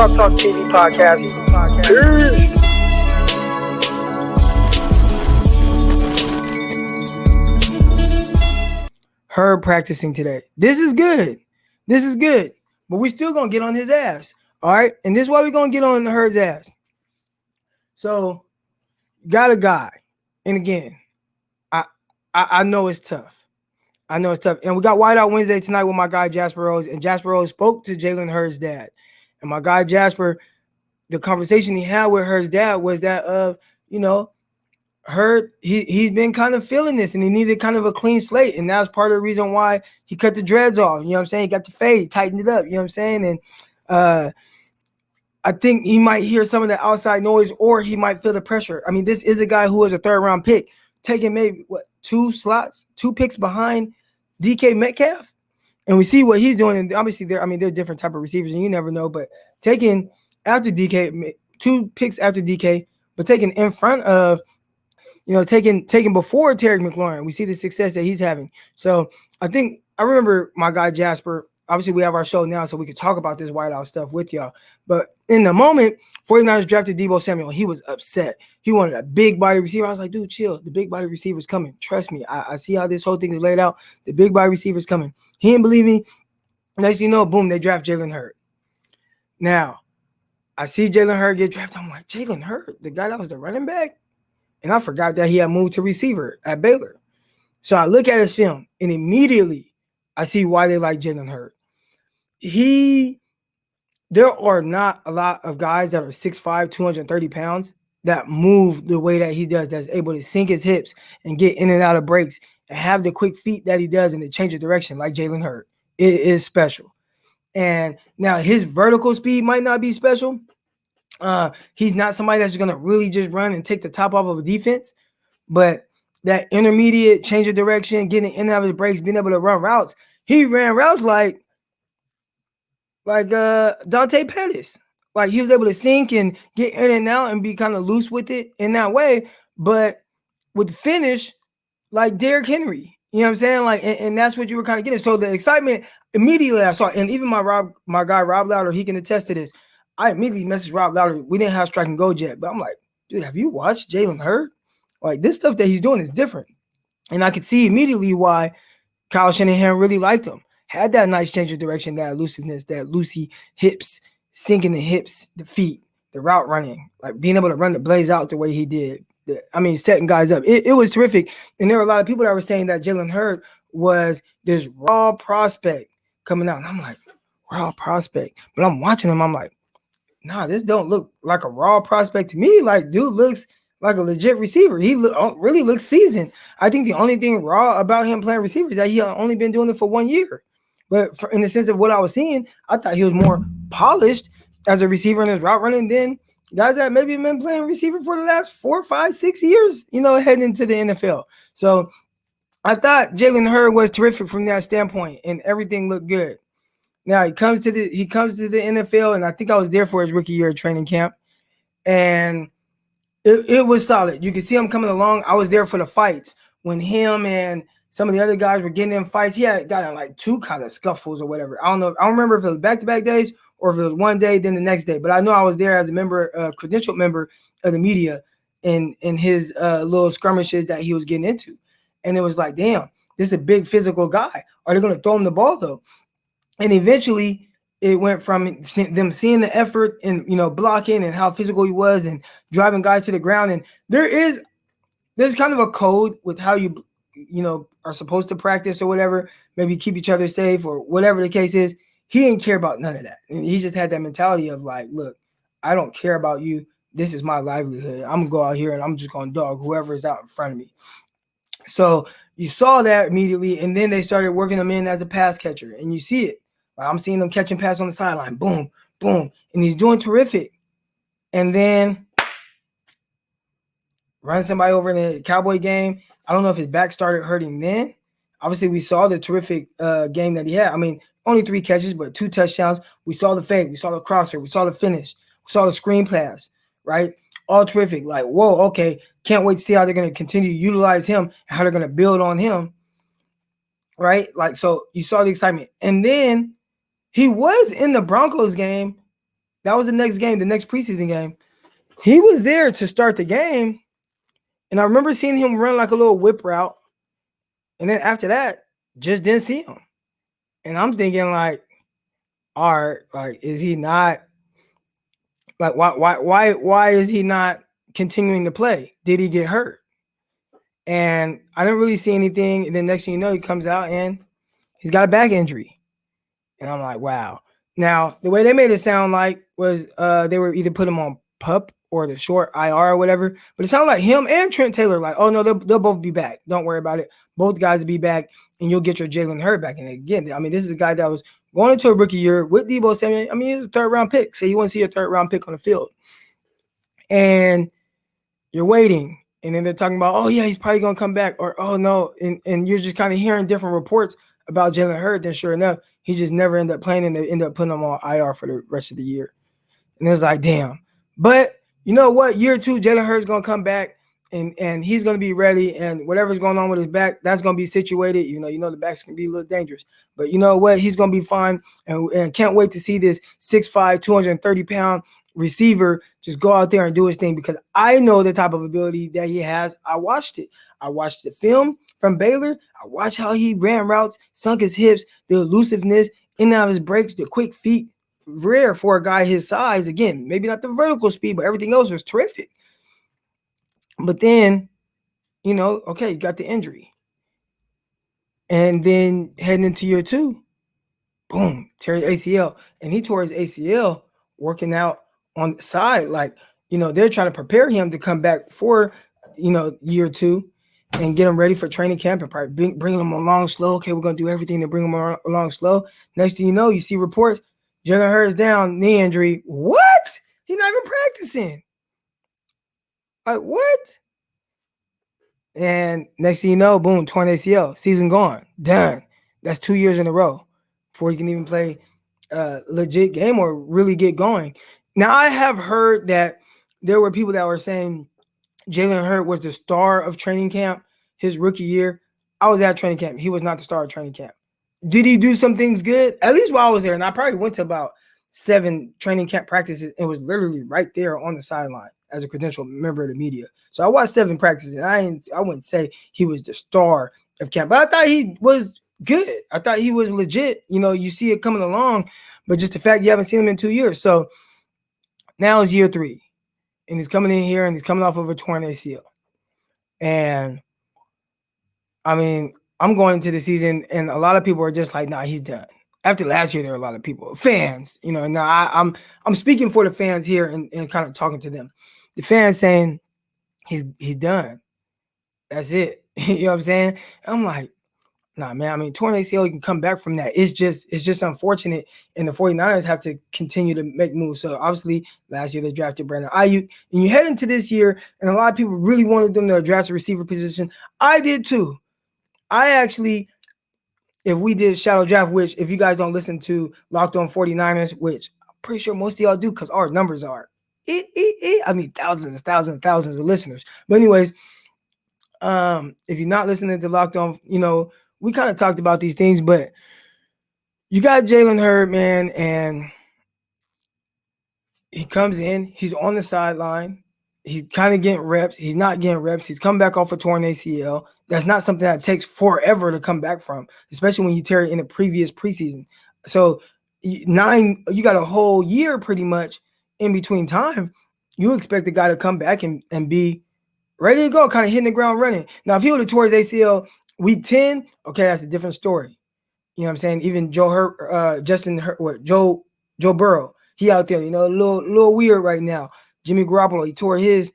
CrockTalk TV podcast. Peace. Hurd practicing today. This is good. But we still gonna get on his ass. All right. And this is why we're gonna get on Hurd's ass. So got a guy. And again, I know it's tough. And we got Whiteout Wednesday tonight with my guy Jasper Rose. And Jasper Rose spoke to Jalen Hurd's dad. And my guy Jasper, the conversation he had with Hurd's dad was that of, Hurd, he's been kind of feeling this and he needed kind of a clean slate. And that's part of the reason why he cut the dreads off. You know what I'm saying? He got the fade, tightened it up. You know what I'm saying? And I think he might hear some of the outside noise or he might feel the pressure. I mean, this is a guy who was a third-round pick, taking maybe, two picks behind DK Metcalf. And we see what he's doing. And obviously, they're different type of receivers and you never know. But taking after DK, 2 picks after DK, but taking in front of, taking before Terry McLaurin, we see the success that he's having. So I remember my guy Jasper. Obviously, we have our show now, so we could talk about this whiteout stuff with y'all. But in the moment, 49ers drafted Deebo Samuel. He was upset. He wanted a big body receiver. I was like, dude, chill. The big body receiver's coming. Trust me. I see how this whole thing is laid out. The big body receiver's coming. He didn't believe me. Next thing you know, boom, they draft Jalen Hurd. Now, I see Jalen Hurd get drafted. I'm like, Jalen Hurd, the guy that was the running back? And I forgot that he had moved to receiver at Baylor. So I look at his film, and immediately I see why they like Jalen Hurd. There are not a lot of guys that are 6'5", 230 pounds that move the way that he does, that's able to sink his hips and get in and out of breaks and have the quick feet that he does and to change of direction like Jalen Hurd. It is special. And now his vertical speed might not be special. He's not somebody that's going to really just run and take the top off of a defense, but that intermediate change of direction, getting in and out of the breaks, being able to run routes. He ran routes like Dante Pettis. Like he was able to sink and get in and out and be kind of loose with it in that way, but with the finish like Derrick Henry. You know what I'm saying? Like, and that's what you were kind of getting. So the excitement immediately I saw, and even my guy Rob Louder, he can attest to this. I immediately messaged Rob Louder. We didn't have strike and go yet, but I'm like, dude, have you watched Jalen Hurd? Like this stuff that he's doing is different. And I could see immediately why Kyle Shanahan really liked him. Had that nice change of direction, that elusiveness, that loosey hips, sinking the hips, the feet, the route running, like being able to run the blaze out the way he did. Setting guys up. It was terrific. And there were a lot of people that were saying that Jalen Hurd was this raw prospect coming out. And I'm like, raw prospect. But I'm watching him. I'm like, nah, this don't look like a raw prospect to me. Like, dude looks like a legit receiver. He really looks seasoned. I think the only thing raw about him playing receiver is that he only been doing it for 1 year. But in the sense of what I was seeing, I thought he was more polished as a receiver in his route running than guys that maybe have been playing receiver for the last 4, 5, 6 years, heading into the NFL. So I thought Jalen Hurd was terrific from that standpoint, and everything looked good. Now he comes to the NFL, and I think I was there for his rookie year training camp, and it was solid. You could see him coming along. I was there for the fights when him and some of the other guys were getting in fights. He had gotten like 2 kind of scuffles or whatever. I don't remember if it was back-to-back days or if it was one day, then the next day. But I know I was there as a credentialed member of the media in his little skirmishes that he was getting into. And it was like, damn, this is a big physical guy. Are they going to throw him the ball, though? And eventually it went from them seeing the effort and, blocking and how physical he was and driving guys to the ground. And there's kind of a code with how you are supposed to practice or whatever, maybe keep each other safe or whatever the case is. He didn't care about none of that. And he just had that mentality of like, look, I don't care about you. This is my livelihood. I'm going to go out here and I'm just going to dog whoever is out in front of me. So you saw that immediately. And then they started working him in as a pass catcher. And you see it. Like, I'm seeing them catching pass on the sideline. Boom, boom. And he's doing terrific. And then run somebody over in the Cowboy game. I don't know if his back started hurting then. Obviously, we saw the terrific game that he had. I mean, only 3 catches, but 2 touchdowns. We saw the fake. We saw the crosser. We saw the finish. We saw the screen pass, right? All terrific. Like, whoa, okay. Can't wait to see how they're going to continue to utilize him and how they're going to build on him, right? Like, so you saw the excitement. And then he was in the Broncos game That was the next game, the next preseason game. He was there to start the game, and I remember seeing him run like a little whip route, and then after that, just didn't see him. And I'm thinking like, all right, like, is he not like why is he not continuing to play? Did he get hurt? And I didn't really see anything. And then next thing you know, he comes out and he's got a back injury. And I'm like, wow. Now, the way they made it sound like was they were either put him on PUP or the short IR or whatever. But it sounded like him and Trent Taylor like, oh, no, they'll both be back. Don't worry about it. Both guys will be back, and you'll get your Jalen Hurd back. And again, I mean, this is a guy that was going into a rookie year with Debo Samuel. I mean, he was a third-round pick. So you want to see a third-round pick on the field. And you're waiting. And then they're talking about, oh, yeah, he's probably going to come back. Or, oh, no. And you're just kind of hearing different reports about Jalen Hurd. Then sure enough, he just never ended up playing, and they ended up putting him on IR for the rest of the year. And it's like, damn. But you know what? Year two, Jalen Hurd's going to come back, and he's going to be ready. And whatever's going on with his back, that's going to be situated. You know the backs can be a little dangerous. But you know what? He's going to be fine. And can't wait to see this 6'5", 230-pound receiver just go out there and do his thing, because I know the type of ability that he has. I watched it. I watched the film from Baylor. I watched how he ran routes, sunk his hips, the elusiveness, in and out of his breaks, the quick feet. Rare for a guy his size. Again, maybe not the vertical speed, but everything else was terrific. But then, okay, you got the injury. And then heading into year two, boom, tear ACL. And he tore his ACL working out on the side. Like, they're trying to prepare him to come back for, year two and get him ready for training camp and probably bring him along slow. Okay, we're going to do everything to bring him along slow. Next thing you know, you see reports, Jalen Hurd's down, knee injury. What? He's not even practicing. Like, what? And next thing you know, boom, torn ACL. Season gone. Done. That's 2 years in a row before you can even play a legit game or really get going. Now, I have heard that there were people that were saying Jalen Hurd was the star of training camp his rookie year. I was at training camp. He was not the star of training camp. Did he do some things good? At least while I was there. And I probably went to about 7 training camp practices and was literally right there on the sideline as a credentialed member of the media. So I watched 7 practices, and I wouldn't say he was the star of camp, but I thought he was good. I thought he was legit. You see it coming along, but just the fact you haven't seen him in 2 years. So now it's year 3, and he's coming in here, and he's coming off of a torn ACL. And I mean, I'm going into the season, and a lot of people are just like, nah, he's done. After last year, there were a lot of people, fans, now I'm speaking for the fans here and kind of talking to them. The fans saying he's done. That's it. You know what I'm saying? I'm like, nah, man. I mean, torn ACL, you can come back from that. It's just unfortunate, and the 49ers have to continue to make moves. So obviously, last year they drafted Brandon Ayuk, and you head into this year, and a lot of people really wanted them to address the receiver position. I did too. I actually, if we did shadow draft, which if you guys don't listen to Locked On 49ers, which I'm pretty sure most of y'all do because our numbers are, I mean, thousands of listeners. But anyways, if you're not listening to Locked On, we kind of talked about these things, but you got Jalen Hurd, man, and he comes in, he's on the sideline. He's kind of getting reps. He's not getting reps. He's come back off a torn ACL. That's not something that takes forever to come back from, especially when you tear it in the previous preseason. So you got a whole year pretty much in between time. You expect the guy to come back and be ready to go, kind of hitting the ground running. Now, if he would have tore his ACL week 10, okay, that's a different story. You know what I'm saying? Even Joe Burrow, he out there, a little weird right now. Jimmy Garoppolo, he tore his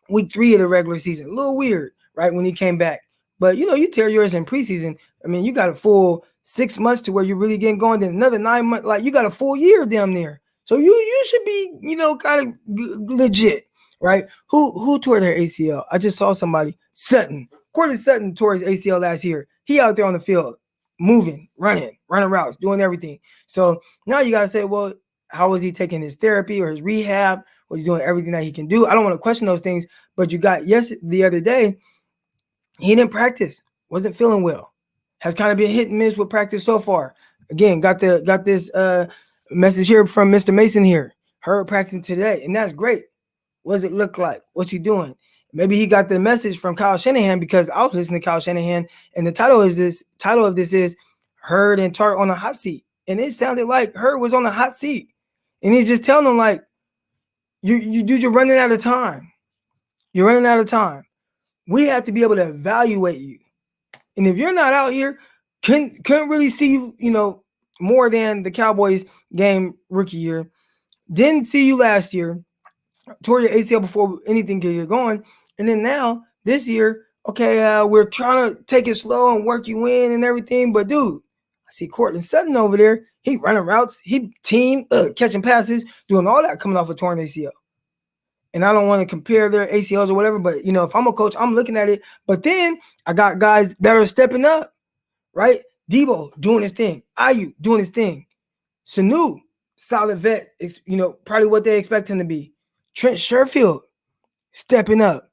week 3 of the regular season. A little weird, right, when he came back. But, you tear yours in preseason. I mean, you got a full 6 months to where you're really getting going. Then another 9 months. Like, you got a full year down there. So you should be, kind of legit, right? Who tore their ACL? I just saw somebody. Sutton. Cortland Sutton tore his ACL last year. He out there on the field, moving, running routes, doing everything. So now you got to say, well, how was he taking his therapy or his rehab? Was he doing everything that he can do? I don't want to question those things, but you got, the other day, he didn't practice, wasn't feeling well, has kind of been hit and miss with practice so far. Again, got this message here from Mr. Mason here. Hurd practicing today, and that's great. What does it look like? What's he doing? Maybe he got the message from Kyle Shanahan, because I was listening to Kyle Shanahan, and the title of this is Hurd and Tart on the hot seat. And it sounded like Hurd was on the hot seat. And he's just telling them, like, you're running out of time. You're running out of time. We have to be able to evaluate you. And if you're not out here, couldn't really see you, more than the Cowboys game rookie year. Didn't see you last year. Tore your ACL before anything could get going. And then now, this year, okay, we're trying to take it slow and work you in and everything. But, dude, I see Courtland Sutton over there. He running routes. He catching passes, doing all that coming off a torn ACL. And I don't want to compare their ACLs or whatever, but, if I'm a coach, I'm looking at it. But then I got guys that are stepping up, right? Debo doing his thing. Ayu doing his thing. Sanu, solid vet, probably what they expect him to be. Trent Sherfield stepping up,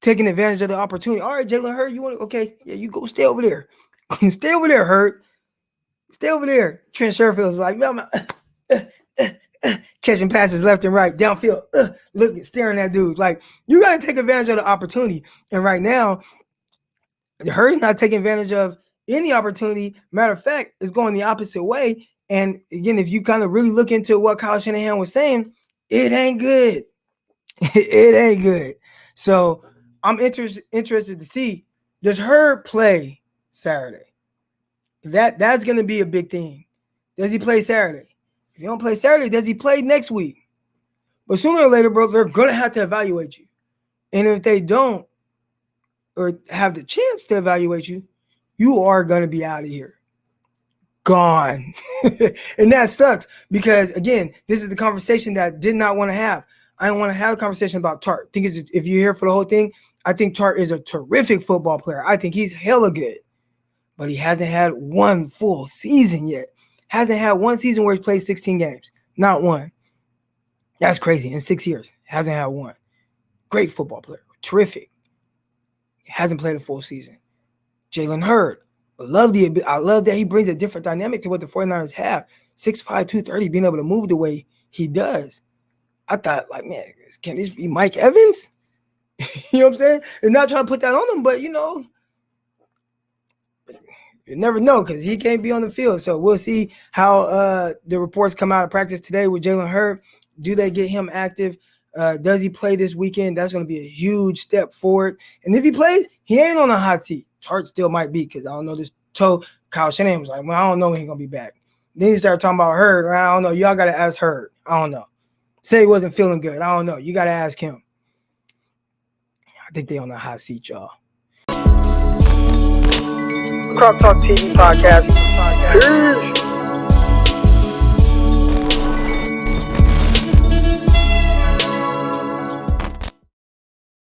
taking advantage of the opportunity. All right, Jalen Hurd, you go stay over there. Stay over there, Hurd. Stay over there. Trent Sherfield's like, catching passes left and right, downfield, staring at dudes. Like, you got to take advantage of the opportunity. And right now, Hurd's not taking advantage of any opportunity. Matter of fact, it's going the opposite way. And again, if you kind of really look into what Kyle Shanahan was saying, it ain't good. It ain't good. So I'm interested to see, does Hurd play Saturday? That's going to be a big thing. Does he play Saturday? If you don't play Saturday, does he play next week? But sooner or later, bro, they're going to have to evaluate you. And if they don't, or have the chance to evaluate you, you are going to be out of here. Gone. And that sucks, because, again, this is the conversation that I did not want to have. I don't want to have a conversation about Tart. If you're here for the whole thing, I think Tart is a terrific football player. I think he's hella good. But he hasn't had one full season yet. Hasn't had one season where he played 16 games. Not one. That's crazy. In 6 years. Hasn't had one. Great football player. Terrific. Hasn't played a full season. Jalen Hurd. I love that he brings a different dynamic to what the 49ers have. 6'5", 230, being able to move the way he does. I thought, like, man, can this be Mike Evans? You know what I'm saying? And not trying to put that on him, but, you never know, because he can't be on the field. So we'll see how the reports come out of practice today with Jalen Hurd. Do they get him active? Does he play this weekend? That's going to be a huge step forward. And if he plays, he ain't on a hot seat. Tart still might be, because I don't know this toe. Kyle Shanahan was like, well, I don't know when he's going to be back. Then he started talking about Hurd. I don't know. Y'all got to ask Hurd. I don't know. Say he wasn't feeling good. I don't know. You got to ask him. I think they on the hot seat, y'all. CrockTalk TV podcast.